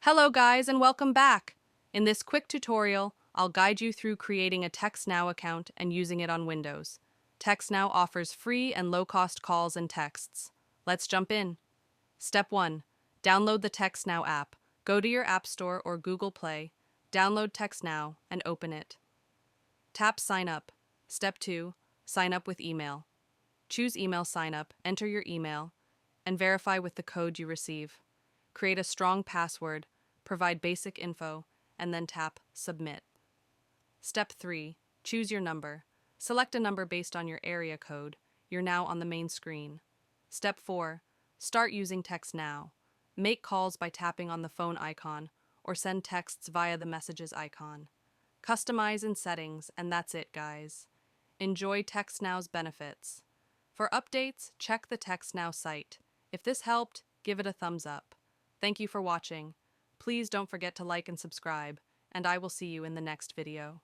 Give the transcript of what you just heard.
Hello guys and welcome back! In this quick tutorial, I'll guide you through creating a TextNow account and using it on Windows. TextNow offers free and low-cost calls and texts. Let's jump in. Step 1. Download the TextNow app. Go to your App Store or Google Play, download TextNow, and open it. Tap Sign Up. Step 2. Sign up with email. Choose Email Sign Up, enter your email, and verify with the code you receive. Create a strong password, provide basic info, and then tap Submit. Step 3. Choose your number. Select a number based on your area code. You're now on the main screen. Step 4. Start using TextNow. Make calls by tapping on the phone icon or send texts via the messages icon. Customize in settings, and that's it, guys. Enjoy TextNow's benefits. For updates, check the TextNow site. If this helped, give it a thumbs up. Thank you for watching. Please don't forget to like and subscribe, and I will see you in the next video.